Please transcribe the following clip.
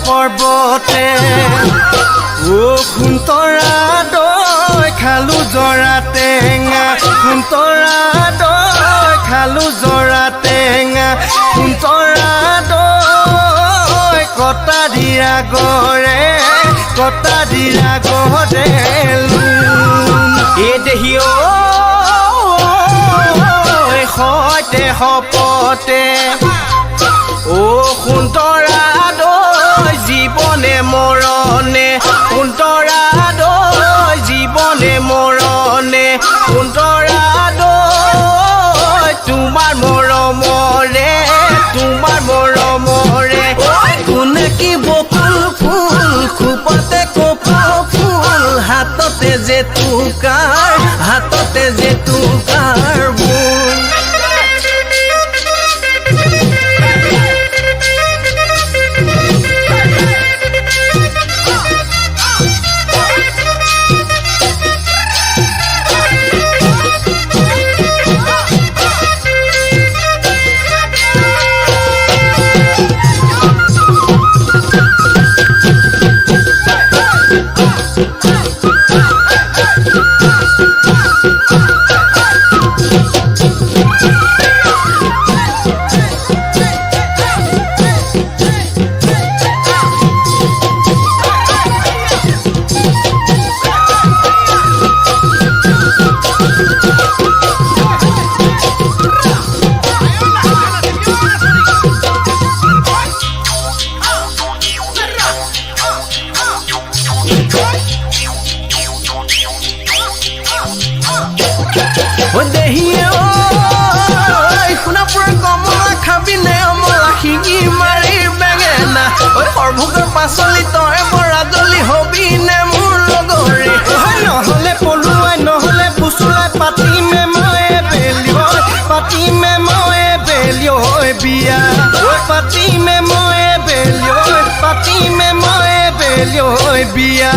পৰ্বতে ও খুন্তৰা দৈ খালো জৰা টেঙা খুন্তৰা দৈ খালো জৰা টেঙা খুন্তৰা দৈ কটা দিৰা গৰে এ দেহি সৈতে সপতে ও খুন্তৰা দৈ জীৱনে মৰণে খুন্তৰা দৈ জীৱনে মৰণে খুন্তৰা দৈ তোমাৰ মৰমৰে কোনে কি বকুল ফুল খোপতে কপৌ ফুল হাততে যে টুকাৰ বুল সোণাপুৰৰ কমলা খাবিনে অমলা শিঙি মাৰি বেঙেনা সৰভোগৰ পাচলি তই বৰাজলি হবিনে মোৰ লগৰে নহ'লে পলুৱাই নহ'লে ফুচুলাই পাতিমে মই বিয়া পাতিমে মই বিয়া